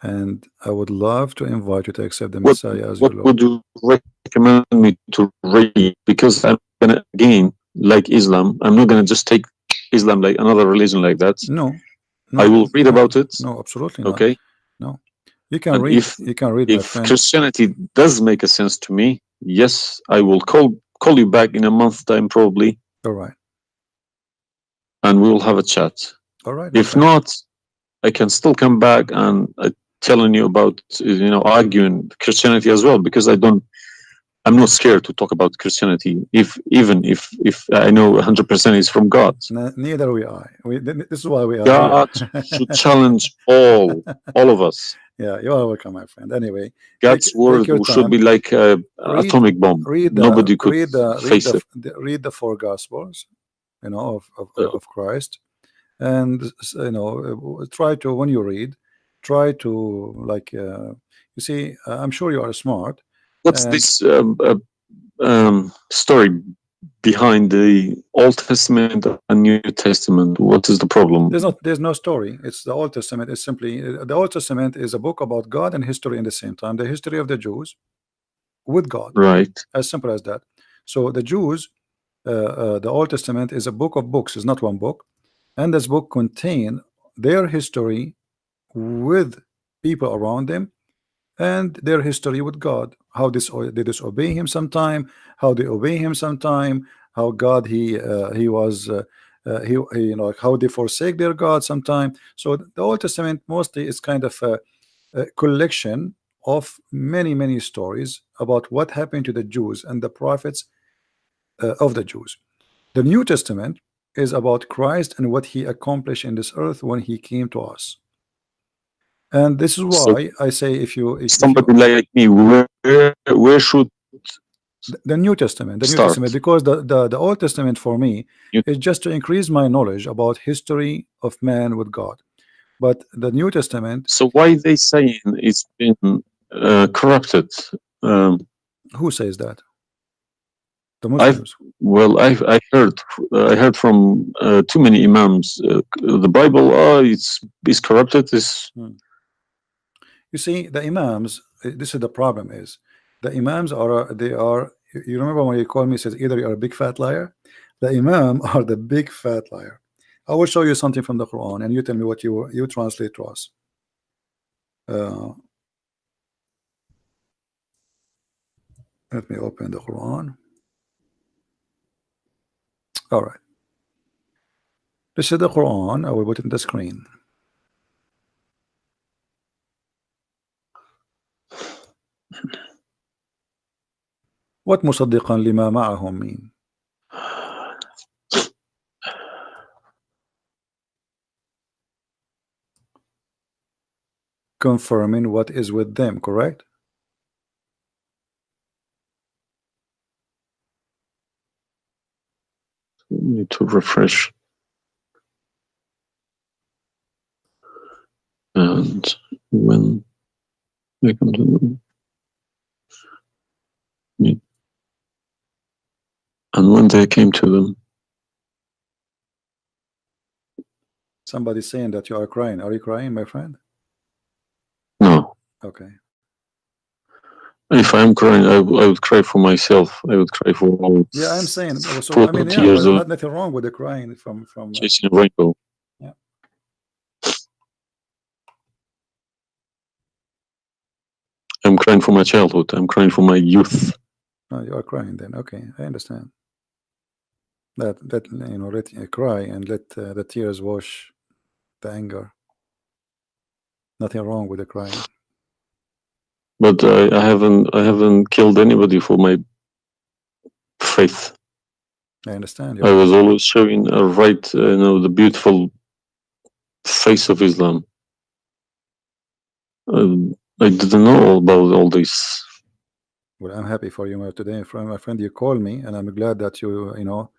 and I would love to invite you to accept the Messiah as your What Lord. would you recommend me to read? Because I'm gonna, again, like Islam, I'm not gonna just take Islam like another religion like that. No, I will read no, about it. no, absolutely not. Okay. No, you can And read. You can read, my if friend. Christianity does make a sense to me, yes, I will call you back in a month's time probably, All right, and we will have a chat. all right, my If friend. not, I can still come back and telling you about, arguing Christianity as well, because I'm not scared to talk about Christianity, even if I know 100% is from God. Neither we are. This is why we are God here. should challenge all of us. Yeah, you are welcome, my friend. Anyway, God's take word your should time. be like an Read, atomic bomb. read Nobody could face it. read the four Gospels, of Christ, and try to, when you read, try to, like, you see, I'm sure you are smart. What's And this story behind the Old Testament and New Testament? What is the problem? there's no story. It's the Old Testament is simply, the Old Testament is a book about God and history in the same time. The history of the Jews with God, Right. as simple as that. So the Jews, the Old Testament is a book of books, is not one book, and this book contain their history with people around them and their history with God, how they disobey him sometime, how they obey him sometime, how God he was he how they forsake their God sometime. So the Old Testament mostly is kind of a collection of many stories about what happened to the Jews and the prophets of the Jews. The New Testament is about Christ and what he accomplished in this earth when he came to us. And this is So why I say, if you somebody like me, where should the New Testament, start? because the Old Testament for me is just to increase my knowledge about history of man with God. But the New Testament, So why they saying it's been corrupted? who says that? The I've Muslims. I heard from too many imams. The Bible, it's corrupted. You see, the imams, this is the problem is, the imams are, they are, you remember when you called me, says either you're a big fat liar, the imam are the big fat liar. I will show you something from the Quran and you tell me what you translate to us. Let me open the Quran. All right, this is the Quran. I will put it in the screen. What مصدقا لما معهم mean? Confirming what is with them, correct? Need to refresh. And when we come to And when they came to them, somebody's saying that you are crying. Are you crying, my friend? no. Okay. If I'm crying, I would cry for myself. I would cry for all. Yeah, I'm saying. So 40 I mean, yeah, years of nothing wrong with the crying from chasing a rainbow. Yeah. I'm crying for my childhood. I'm crying for my youth. No, you are crying then. Okay, I understand. That you know, let cry and let the tears wash the anger. Nothing wrong with the crying. But I haven't killed anybody for my faith. I understand. I was always showing the beautiful face of Islam. I didn't know all about all this. Well, I'm happy for you today, my friend. You called me, and I'm glad that you know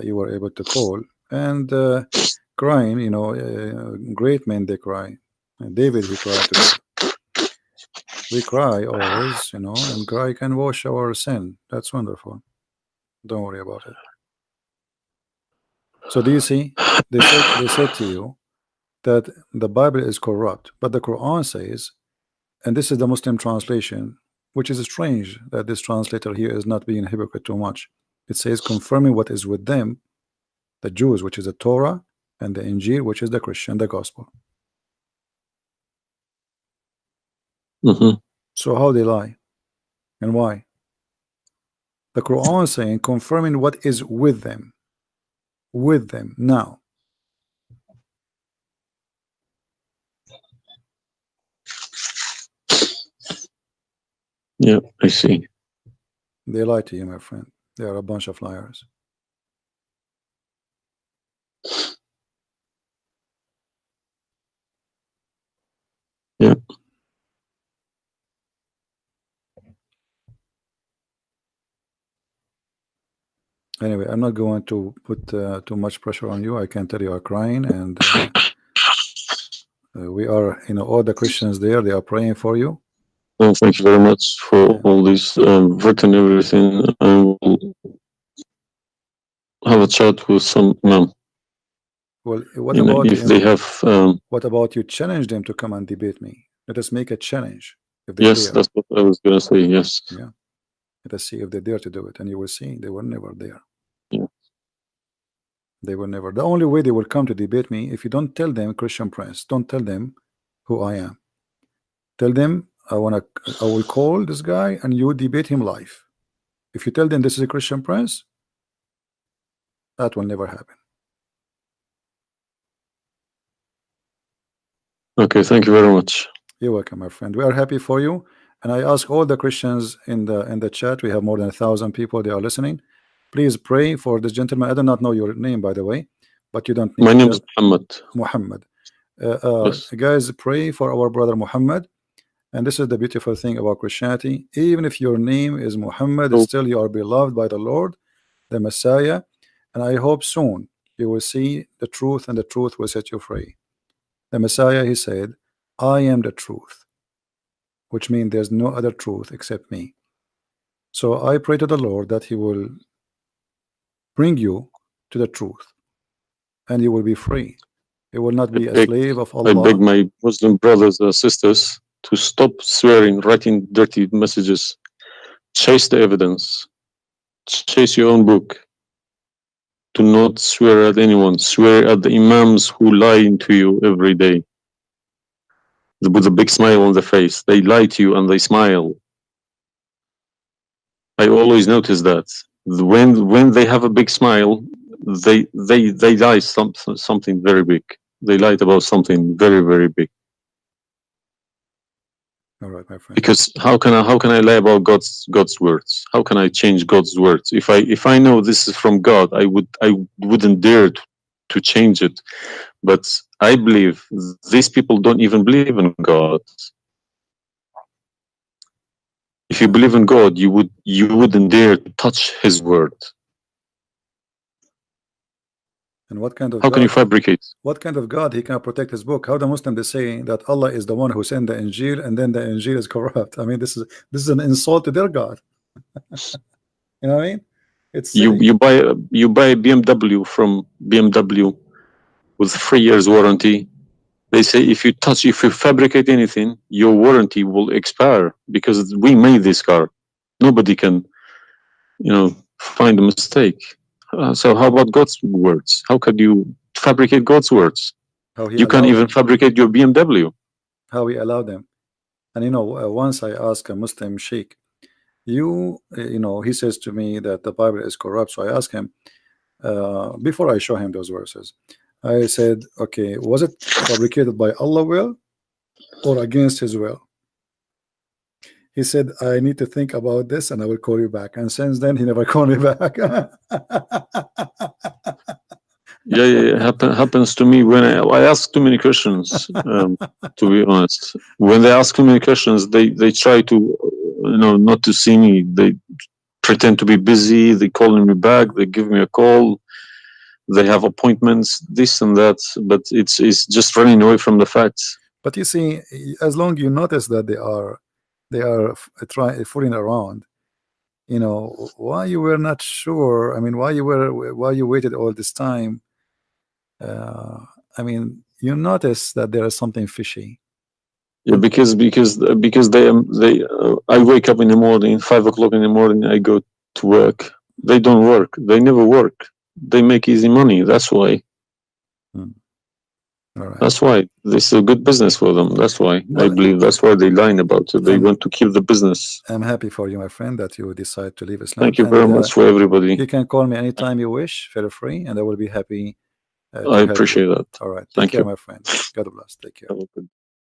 you were able to call. And crying, you know, great men they cry. David, he cried today. We cry always, you know, and cry can wash our sin. That's wonderful. Don't worry about it. So do you see? They said to you that the Bible is corrupt, but the Quran says, and this is the Muslim translation, which is strange that this translator here is not being hypocrite too much. It says confirming what is with them, the Jews, which is the Torah, and the Injil, which is the Christian, the gospel. So how they lie and why? The Quran is saying confirming what is with them now. Yeah, I see. They lie to you, my friend. They are a bunch of liars. Yeah. Anyway, I'm not going to put too much pressure on you. I can tell you are crying, and we are, you know, all the Christians there, they are praying for you. Well, thank you very much for all this written everything. I will have a chat with some imam. Well, what about if they have? What about you challenge them to come and debate me? Let us make a challenge. If they Yes, dare. that's what I was gonna say. Yes. Yeah. Let us see if they dare to do it, and you will see they were never there. Yeah. They will never. The only way they will come to debate me, if you don't tell them, Christian Prince, don't tell them who I am. Tell them I will call this guy and you debate him live. If you tell them this is a Christian Prince, that will never happen. Okay, thank you very much. You're welcome, my friend. We are happy for you, and I ask all the Christians in the chat. We have more than 1,000 people. They are listening. Please pray for this gentleman. I do not know your name, by the way, but you don't need. My name is Muhammad. Muhammad. Yes. Guys, pray for our brother Muhammad. And this is the beautiful thing about Christianity. Even if your name is Muhammad, still you are beloved by the Lord, the Messiah. And I hope soon you will see the truth, and the truth will set you free. The Messiah, he said, I am the truth, which means there's no other truth except me. So I pray to the Lord that he will bring you to the truth, and you will be free. You will not be a slave of Allah. I beg my Muslim brothers and sisters to stop swearing, writing dirty messages. Chase the evidence. Chase your own book. Do not swear at anyone. Swear at the imams who lie to you every day. With a big smile on the face. They lie to you and they smile. I always notice that. When they have a big smile, they lie something very big. They lied about something very, very big. All right, my friend. Because how can I lie about God's words? How can I change God's words? If I know this is from God, I wouldn't dare to change it. But I believe these people don't even believe in God. If you believe in God, you wouldn't dare to touch His word. And what kind of how can you fabricate? What kind of God he can protect his book? How the Muslim they say that Allah is the one who sent the Injil, and then the Injil is corrupt? I mean, this is an insult to their God. You know what I mean? It's You silly. you buy a BMW from BMW with 3 years warranty. They say if you fabricate anything, your warranty will expire because we made this car. Nobody can, find a mistake. So how about God's words? How could you fabricate God's words? How he You can't allowed even them. fabricate your BMW. How he allowed them. And once I asked a Muslim sheikh, he says to me that the Bible is corrupt. So I asked him, before I show him those verses, I said, okay, was it fabricated by Allah will or against his will? He said, I need to think about this and I will call you back. And since then, he never called me back. Yeah. Happens to me when I ask too many questions. To be honest, when they ask too many questions, they try to, not to see me. They pretend to be busy. They calling me back. They give me a call. They have appointments, this and that. But it's just running away from the facts. But you see, as long you notice that they are trying fooling around, why you were not sure. I mean, why you waited all this time. I mean, you notice that there is something fishy. Yeah, because they I wake up in the morning, 5 o'clock in the morning. I go to work. They don't work. They never work. They make easy money. That's why. All right. That's why this is a good business for them. That's why Well, I believe that's why they lying about it. They want to keep the business. I'm happy for you, my friend, that you decide to leave Islam. Thank you very much for everybody. You can call me anytime you wish. Feel free, and I will be happy. I appreciate that. All right. Thank Take care, you. my friend. God bless. Take care. Have a good